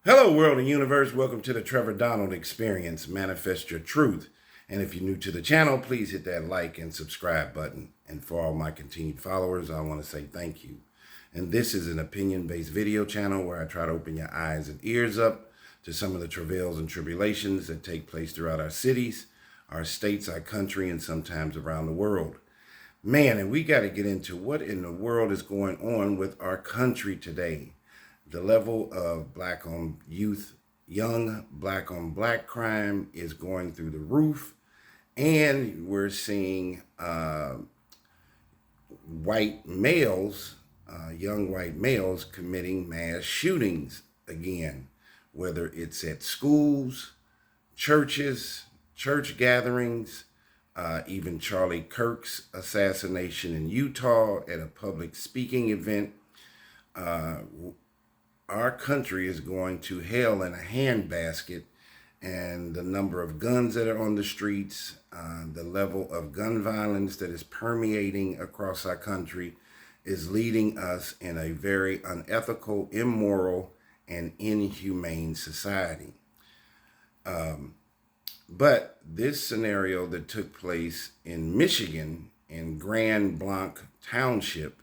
Hello, world and universe. Welcome to the Trevor Donald Experience. Manifest your truth. And if you're new to the channel, please hit that like and subscribe button. And for all my continued followers, I want to say thank you. And this is an opinion-based video channel where I try to open your eyes and ears up to some of the travails and tribulations that take place throughout our cities, our states, our country, and sometimes around the world. Man, and we got to get into what in the world is going on with our country today. The level of black on youth, young black on black crime is going through the roof. And we're seeing white males, young white males committing mass shootings again, whether it's at schools, churches, church gatherings, even Charlie Kirk's assassination in Utah at a public speaking event. Our country is going to hell in a handbasket, and the number of guns that are on the streets, the level of gun violence that is permeating across our country is leading us in a very unethical, immoral, and inhumane society. But this scenario that took place in Michigan, in Grand Blanc Township,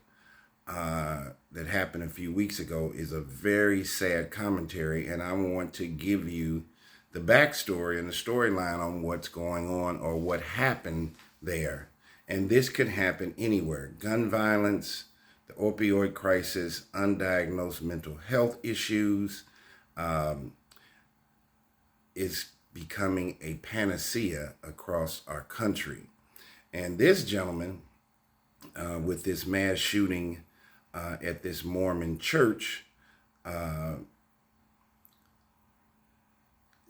that happened a few weeks ago, is a very sad commentary, and I want to give you the backstory and the storyline on what's going on or what happened there. And this can happen anywhere. Gun violence, the opioid crisis, undiagnosed mental health issues is becoming a panacea across our country. And this gentleman, with this mass shooting at this Mormon church,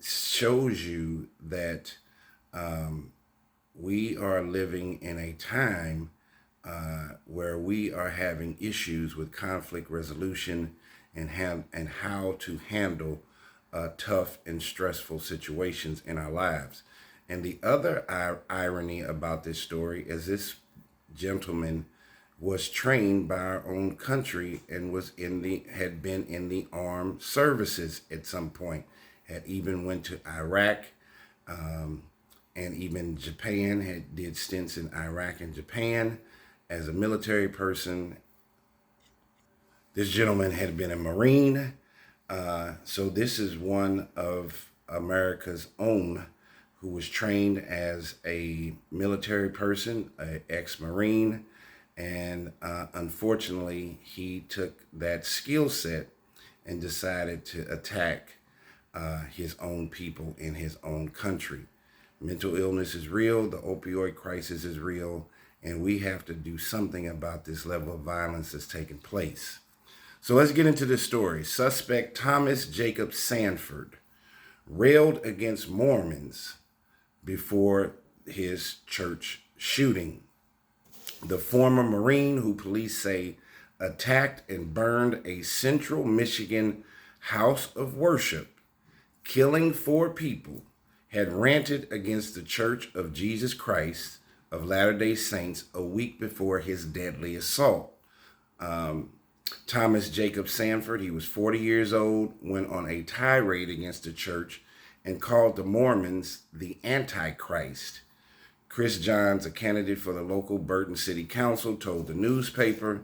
shows you that we are living in a time where we are having issues with conflict resolution and how to handle tough and stressful situations in our lives. And the other irony about this story is this gentleman was trained by our own country and had been in the armed services at some point, had even went to Iraq, and even Japan, did stints in Iraq and Japan as a military person. This gentleman had been a Marine. So this is one of America's own who was trained as a military person, an ex-Marine. And unfortunately, he took that skill set and decided to attack his own people in his own country. Mental illness is real. The opioid crisis is real. And we have to do something about this level of violence that's taking place. So let's get into this story. Suspect Thomas Jacob Sanford railed against Mormons before his church shooting. The former Marine, who police say attacked and burned a central Michigan house of worship, killing 4 people, had ranted against the Church of Jesus Christ of Latter-day Saints a week before his deadly assault. Thomas Jacob Sanford, he was 40 years old, went on a tirade against the church and called the Mormons the Antichrist. Chris Johns, a candidate for the local Burton City Council, told the newspaper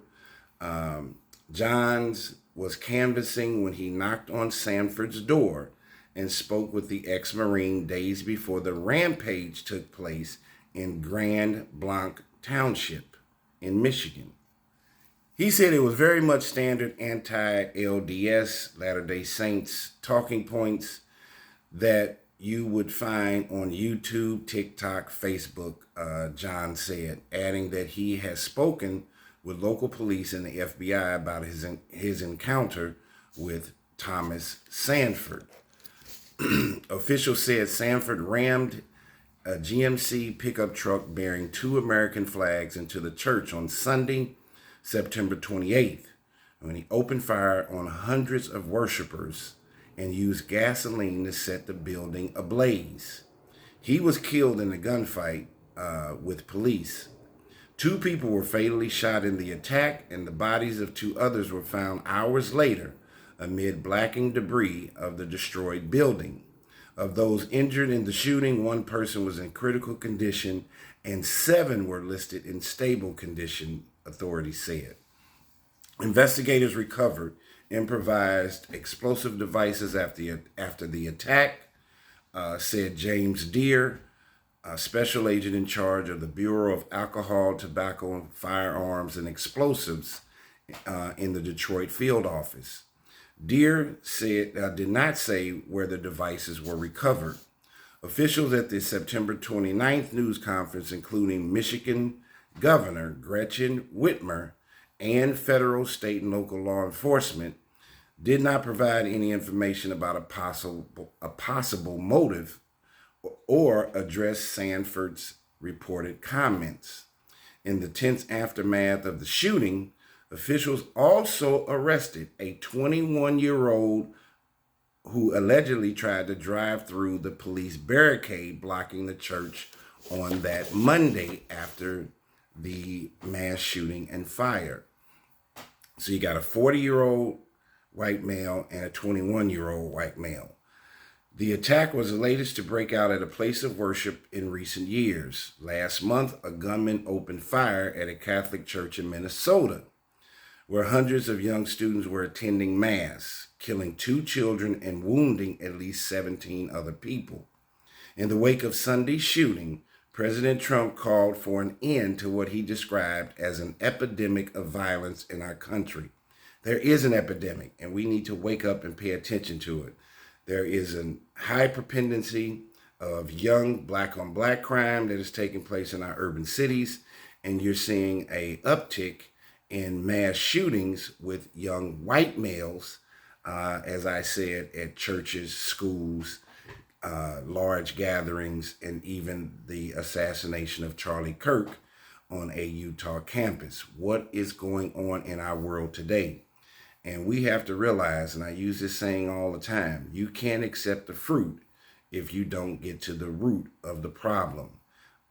Johns was canvassing when he knocked on Sanford's door and spoke with the ex-Marine days before the rampage took place in Grand Blanc Township in Michigan. He said it was very much standard anti-LDS, Latter-day Saints talking points that you would find on YouTube, TikTok, Facebook, John said, adding that he has spoken with local police and the FBI about his encounter with Thomas Sanford. Officials said Sanford rammed a GMC pickup truck bearing 2 American flags into the church on Sunday, September 28th, when he opened fire on hundreds of worshipers and used gasoline to set the building ablaze. He was killed in a gunfight with police. 2 people were fatally shot in the attack, and the bodies of 2 others were found hours later amid blackened debris of the destroyed building. Of those injured in the shooting, one person was in critical condition and 7 were listed in stable condition, authorities said. Investigators recovered improvised explosive devices after the attack, said James Deere, a special agent in charge of the Bureau of Alcohol, Tobacco, Firearms, and Explosives in the Detroit field office. Deere did not say where the devices were recovered. Officials at the September 29th news conference, including Michigan Governor Gretchen Whitmer and federal, state, and local law enforcement, did not provide any information about a possible motive or address Sanford's reported comments. In the tense aftermath of the shooting, officials also arrested a 21-year-old who allegedly tried to drive through the police barricade blocking the church on that Monday after the mass shooting and fire. So you got a 40-year-old white male and a 21-year-old white male. The attack was the latest to break out at a place of worship in recent years. Last month, a gunman opened fire at a Catholic church in Minnesota, where hundreds of young students were attending Mass, killing 2 children and wounding at least 17 other people. In the wake of Sunday's shooting, President Trump called for an end to what he described as an epidemic of violence in our country. There is an epidemic, and we need to wake up and pay attention to it. There is a high propensity of young black-on-black crime that is taking place in our urban cities, and you're seeing an uptick in mass shootings with young white males, as I said, at churches, schools, large gatherings, and even the assassination of Charlie Kirk on a Utah campus. What is going on in our world today? And we have to realize, and I use this saying all the time, you can't accept the fruit if you don't get to the root of the problem.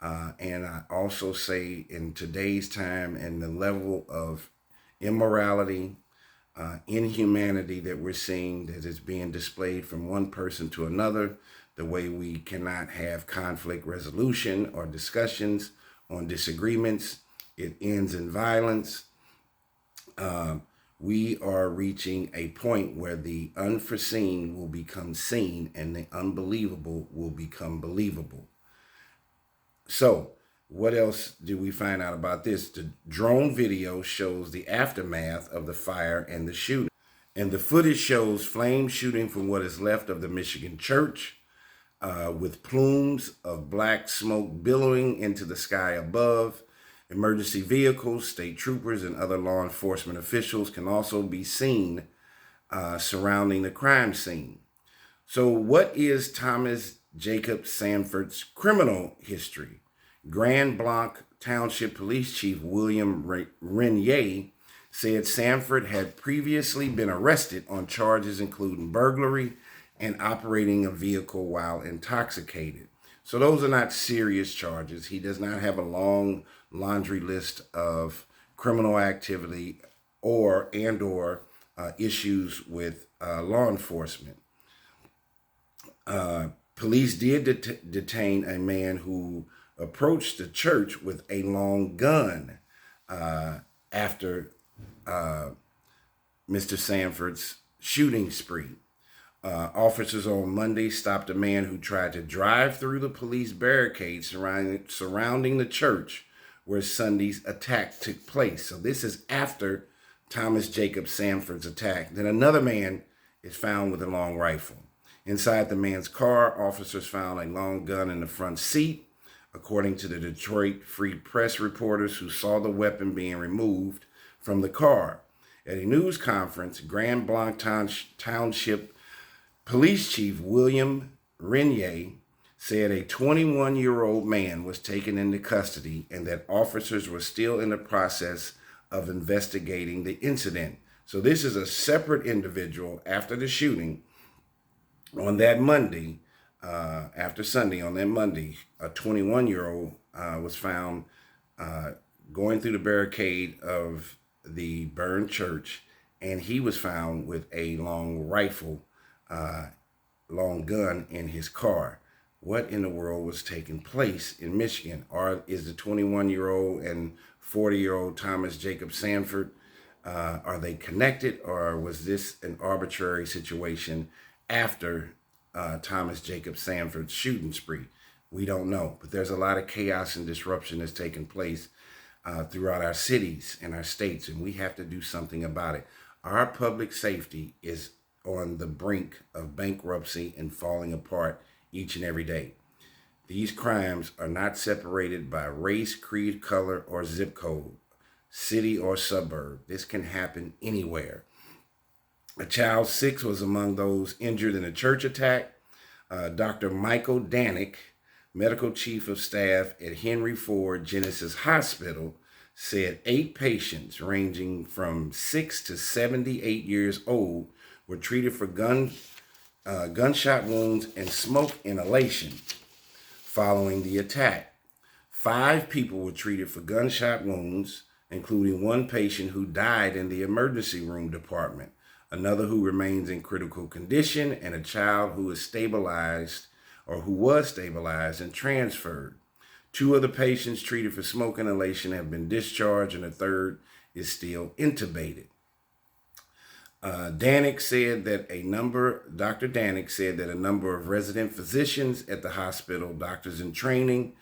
And I also say in today's time and the level of immorality, inhumanity that we're seeing that is being displayed from one person to another, the way we cannot have conflict resolution or discussions on disagreements, it ends in violence. We are reaching a point where the unforeseen will become seen and the unbelievable will become believable. So, what else do we find out about this? The drone video shows the aftermath of the fire and the shooting. And the footage shows flames shooting from what is left of the Michigan church, with plumes of black smoke billowing into the sky above. Emergency vehicles, state troopers, and other law enforcement officials can also be seen surrounding the crime scene. So what is Thomas Jacob Sanford's criminal history? Grand Blanc Township Police Chief William Renier said Sanford had previously been arrested on charges including burglary and operating a vehicle while intoxicated. So those are not serious charges. He does not have a long laundry list of criminal activity or issues with law enforcement. Police did detain a man who approached the church with a long gun after Mr. Sanford's shooting spree. Officers on Monday stopped a man who tried to drive through the police barricades surrounding the church where Sunday's attack took place. So this is after Thomas Jacob Sanford's attack. Then another man is found with a long rifle. Inside the man's car, officers found a long gun in the front seat, according to the Detroit Free Press reporters who saw the weapon being removed from the car. At a news conference, Grand Blanc Township Police Chief William Renier said a 21-year-old man was taken into custody and that officers were still in the process of investigating the incident. So this is a separate individual after the shooting on that Monday, after Sunday, on that Monday, a 21-year-old was found going through the barricade of the burned church and he was found with a long rifle, long gun in his car. What in the world was taking place in Michigan? Or is the 21-year-old and 40-year-old Thomas Jacob Sanford, are they connected, or was this an arbitrary situation after Thomas Jacob Sanford's shooting spree? We don't know, but there's a lot of chaos and disruption that's taking place throughout our cities and our states, and we have to do something about it. Our public safety is on the brink of bankruptcy and falling apart each and every day. These crimes are not separated by race, creed, color, or zip code, city or suburb. This can happen anywhere. A child 6 was among those injured in a church attack. Dr. Michael Danick, medical chief of staff at Henry Ford Genesis Hospital, said 8 patients ranging from 6 to 78 years old were treated for gunshot wounds and smoke inhalation following the attack. 5 people were treated for gunshot wounds, including one patient who died in the emergency room department, another who remains in critical condition, and a child who is stabilized or who was stabilized and transferred. 2 of the patients treated for smoke inhalation have been discharged, and a third is still intubated. Dr. Danick said that a number of resident physicians at the hospital, doctors in training,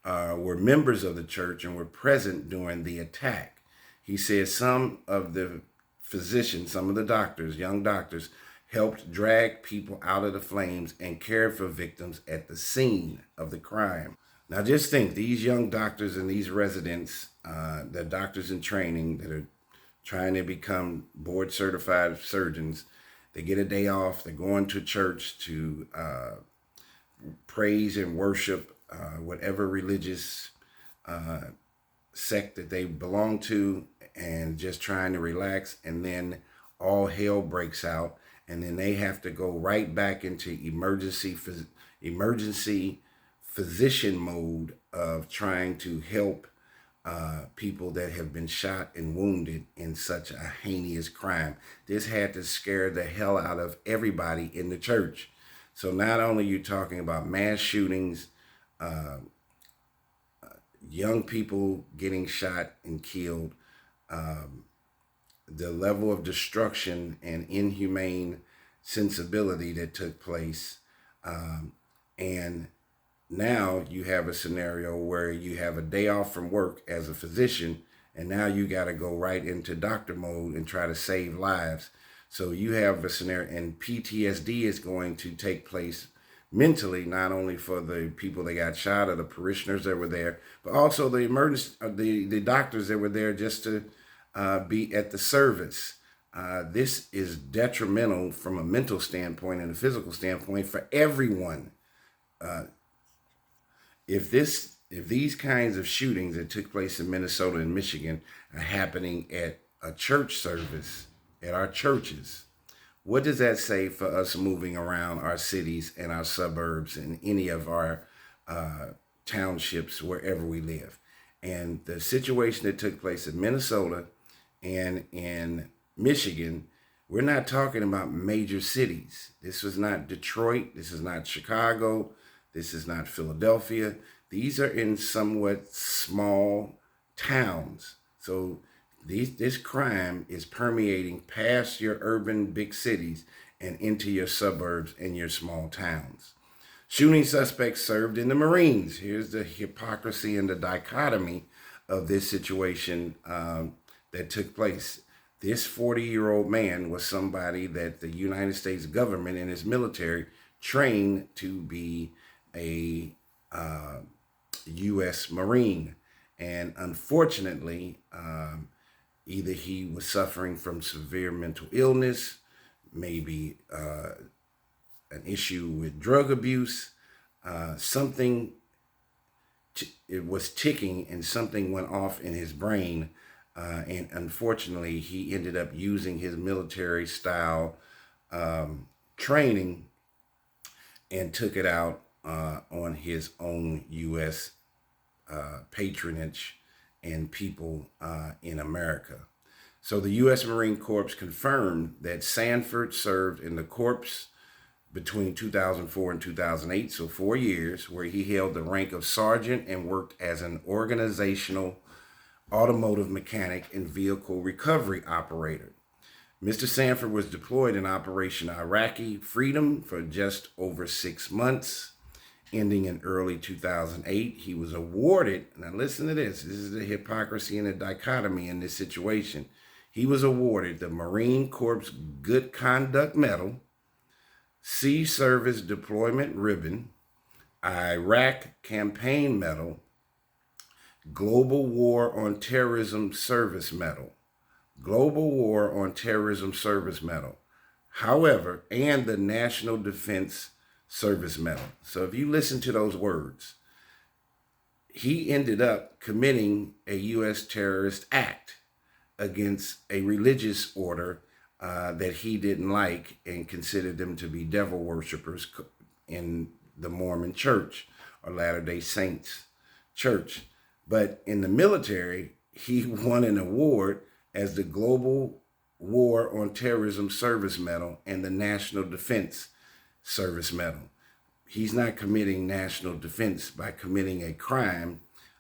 were members of the church and were present during the attack. He said some of the physicians, some of the doctors, young doctors, helped drag people out of the flames and cared for victims at the scene of the crime. Now just think, these young doctors and these residents, the doctors in training that are trying to become board certified surgeons, they get a day off, they're going to church to praise and worship whatever religious sect that they belong to, and just trying to relax, and then all hell breaks out, and then they have to go right back into emergency physician mode of trying to help people that have been shot and wounded in such a heinous crime. This had to scare the hell out of everybody in the church. So not only are you talking about mass shootings, young people getting shot and killed, the level of destruction and inhumane sensibility that took place, and now you have a scenario where you have a day off from work as a physician, and now you got to go right into doctor mode and try to save lives. So you have a scenario, and PTSD is going to take place mentally, not only for the people that got shot or the parishioners that were there, but also the the doctors that were there just to be at the service. This is detrimental from a mental standpoint and a physical standpoint for everyone. If these kinds of shootings that took place in Minnesota and Michigan are happening at a church service, at our churches, what does that say for us moving around our cities and our suburbs and any of our townships, wherever we live? And the situation that took place in Minnesota and in Michigan, we're not talking about major cities. This was not Detroit. This is not Chicago. This is not Philadelphia. These are in somewhat small towns. So this crime is permeating past your urban big cities and into your suburbs and your small towns. Shooting suspects served in the Marines. Here's the hypocrisy and the dichotomy of this situation that took place. This 40-year-old man was somebody that the United States government and its military trained to be a U.S. Marine. And unfortunately, either he was suffering from severe mental illness, maybe an issue with drug abuse, it was ticking and something went off in his brain. And unfortunately, he ended up using his military style training and took it out on his own U.S. Patronage and people in America. So the U.S. Marine Corps confirmed that Sanford served in the Corps between 2004 and 2008, so 4 years, where he held the rank of sergeant and worked as an organizational automotive mechanic and vehicle recovery operator. Mr. Sanford was deployed in Operation Iraqi Freedom for just over 6 months, ending in early 2008. He was awarded, now listen to this is the hypocrisy and the dichotomy in this situation. He was awarded the Marine Corps Good Conduct Medal, Sea Service Deployment Ribbon, Iraq Campaign Medal, Global War on Terrorism Service Medal, Global War on Terrorism Service Medal, however, and the National Defense Service Medal. So if you listen to those words, he ended up committing a U.S. terrorist act against a religious order that he didn't like and considered them to be devil worshipers in the Mormon church or Latter-day Saints church. But in the military, he won an award as the Global War on Terrorism Service Medal and the National Defense Service Medal. He's not committing national defense by committing a crime,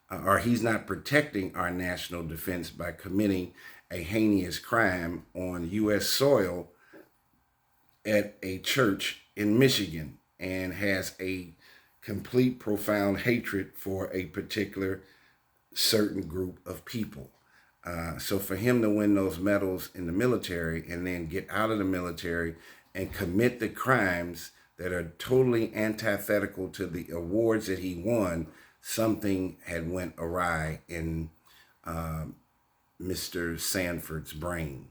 or he's not protecting our national defense by committing a heinous crime on U.S. soil at a church in Michigan, and has a complete profound hatred for a particular certain group of people. So for him to win those medals in the military and then get out of the military and commit the crimes that are totally antithetical to the awards that he won, something had went awry in Mr. Sanford's brain.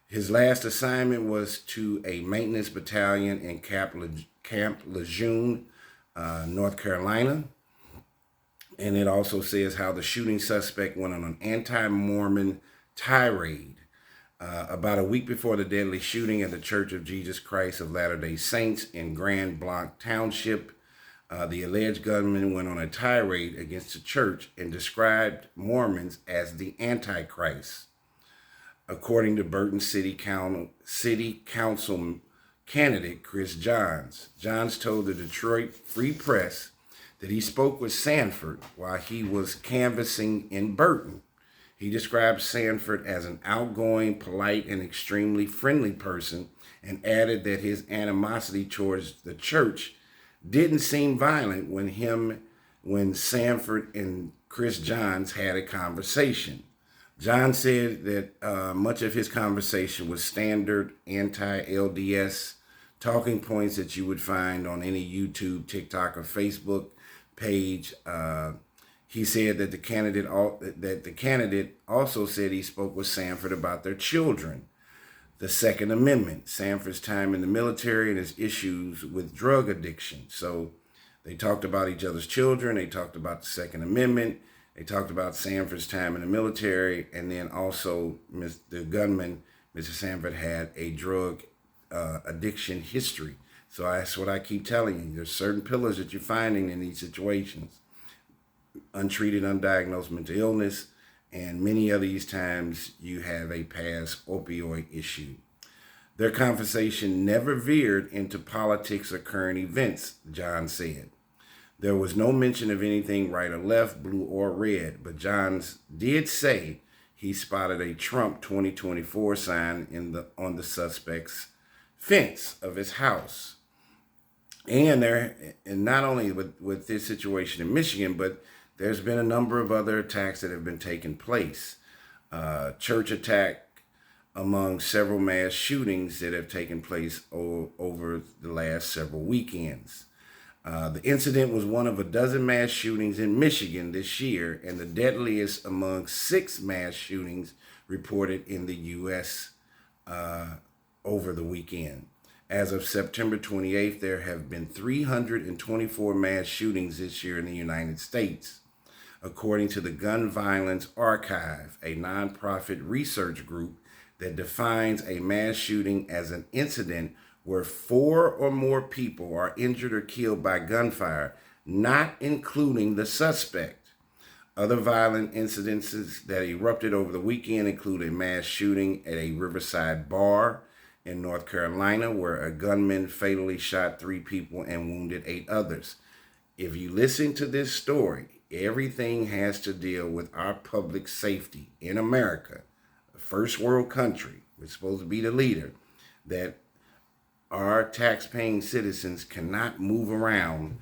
His last assignment was to a maintenance battalion in Camp Lejeune, North Carolina. And it also says how the shooting suspect went on an anti-Mormon tirade about a week before the deadly shooting at the Church of Jesus Christ of Latter-day Saints in Grand Blanc Township. The alleged gunman went on a tirade against the church and described Mormons as the Antichrist. According to Burton City Council candidate Chris Johns, Johns told the Detroit Free Press that he spoke with Sanford while he was canvassing in Burton. He described Sanford as an outgoing, polite, and extremely friendly person, and added that his animosity towards the church didn't seem violent when Sanford and Chris Johns had a conversation. John said that much of his conversation was standard anti-LDS talking points that you would find on any YouTube, TikTok, or Facebook page. He said that the candidate also said he spoke with Sanford about their children, the Second Amendment, Sanford's time in the military, and his issues with drug addiction. So they talked about each other's children. They talked about the Second Amendment. They talked about Sanford's time in the military. And then also the gunman, Mr. Sanford, had a drug addiction history. So that's what I keep telling you. There's certain pillars that you're finding in these situations. Untreated, undiagnosed mental illness, and many of these times you have a past opioid issue. Their conversation never veered into politics or current events, John said. There was no mention of anything right or left, blue or red, but Johns did say he spotted a Trump 2024 sign on the suspect's fence of his house. And not only with this situation in Michigan, but there's been a number of other attacks that have been taking place. Church attack among several mass shootings that have taken place over the last several weekends. The incident was one of a dozen mass shootings in Michigan this year, and the deadliest among 6 mass shootings reported in the U.S. Over the weekend. As of September 28th, there have been 324 mass shootings this year in the United States. According to the Gun Violence Archive, a nonprofit research group that defines a mass shooting as an incident where 4 or more people are injured or killed by gunfire, not including the suspect. Other violent incidences that erupted over the weekend include a mass shooting at a Riverside bar in North Carolina, where a gunman fatally shot 3 people and wounded 8 others. If you listen to this story, everything has to deal with our public safety in America, a first world country. We're supposed to be the leader, that our tax-paying citizens cannot move around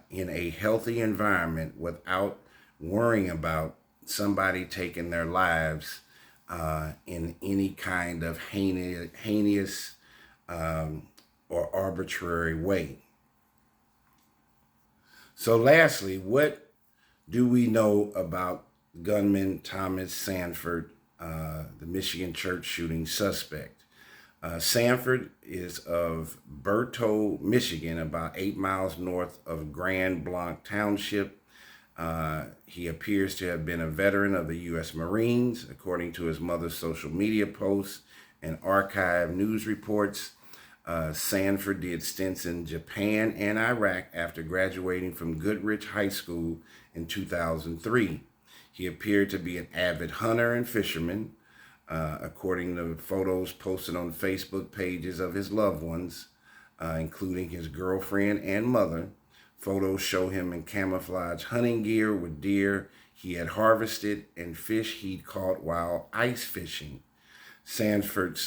in a healthy environment without worrying about somebody taking their lives in any kind of heinous or arbitrary way. So lastly, what do we know about gunman Thomas Sanford, the Michigan church shooting suspect? Sanford is of Berthoud, Michigan, about 8 miles north of Grand Blanc Township. He appears to have been a veteran of the U.S. Marines, according to his mother's social media posts and archive news reports. Sanford did stints in Japan and Iraq after graduating from Goodrich High School in 2003. He appeared to be an avid hunter and fisherman, according to photos posted on Facebook pages of his loved ones, including his girlfriend and mother. Photos show him in camouflage hunting gear with deer he had harvested and fish he'd caught while ice fishing. Sanford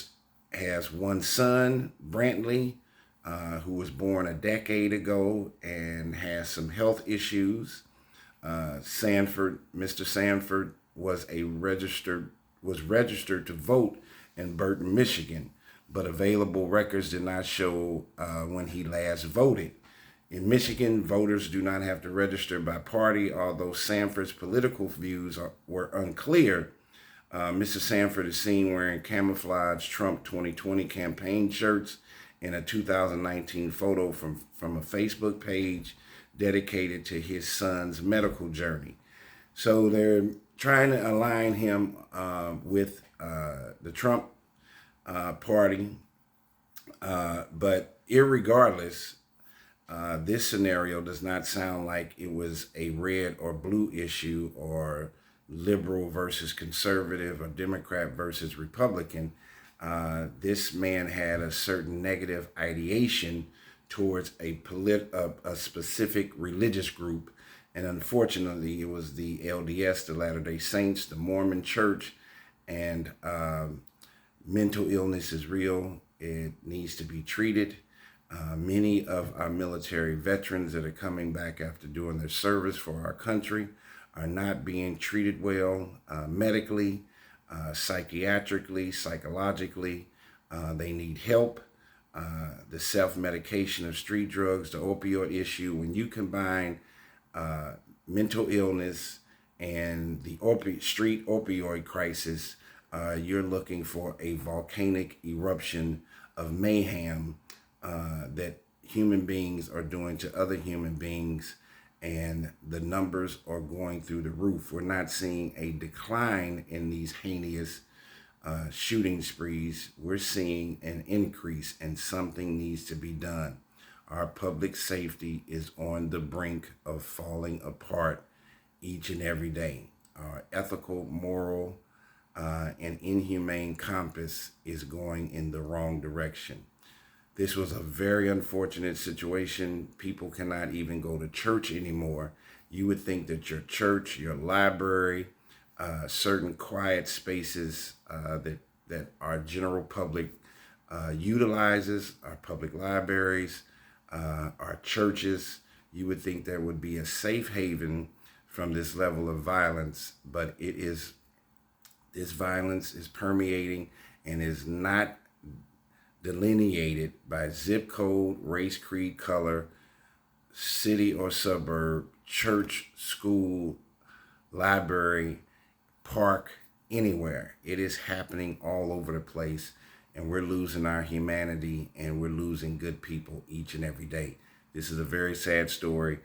has one son, Brantley, who was born a decade ago and has some health issues. Mr. Sanford was registered to vote in Burton, Michigan, but available records did not show when he last voted. In Michigan, voters do not have to register by party, although Sanford's political views were unclear. Mr. Sanford is seen wearing camouflage Trump 2020 campaign shirts in a 2019 photo from a Facebook page dedicated to his son's medical journey. So they're trying to align him with the Trump party. But irregardless, this scenario does not sound like it was a red or blue issue or liberal versus conservative or Democrat versus Republican. This man had a certain negative ideation towards a specific religious group. And unfortunately, it was the LDS, the Latter-day Saints, the Mormon church, and mental illness is real. It needs to be treated. Many of our military veterans that are coming back after doing their service for our country are not being treated well medically, psychiatrically, psychologically. They need help. The self-medication of street drugs, the opioid issue, when you combine mental illness and the street opioid crisis, you're looking for a volcanic eruption of mayhem that human beings are doing to other human beings, and the numbers are going through the roof. We're not seeing a decline in these heinous shooting sprees. We're seeing an increase, and something needs to be done. Our public safety is on the brink of falling apart each and every day. Our ethical, moral, and inhumane compass is going in the wrong direction. This was a very unfortunate situation. People cannot even go to church anymore. You would think that your church, your library, certain quiet spaces that our general public utilizes, our public libraries, our churches, you would think there would be a safe haven from this level of violence, but this violence is permeating and is not delineated by zip code, race, creed, color, city or suburb, church, school, library, park, anywhere. It is happening all over the place, and we're losing our humanity, and we're losing good people each and every day. This is a very sad story.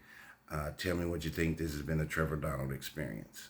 Tell me what you think. This has been a Trevor Donald Experience.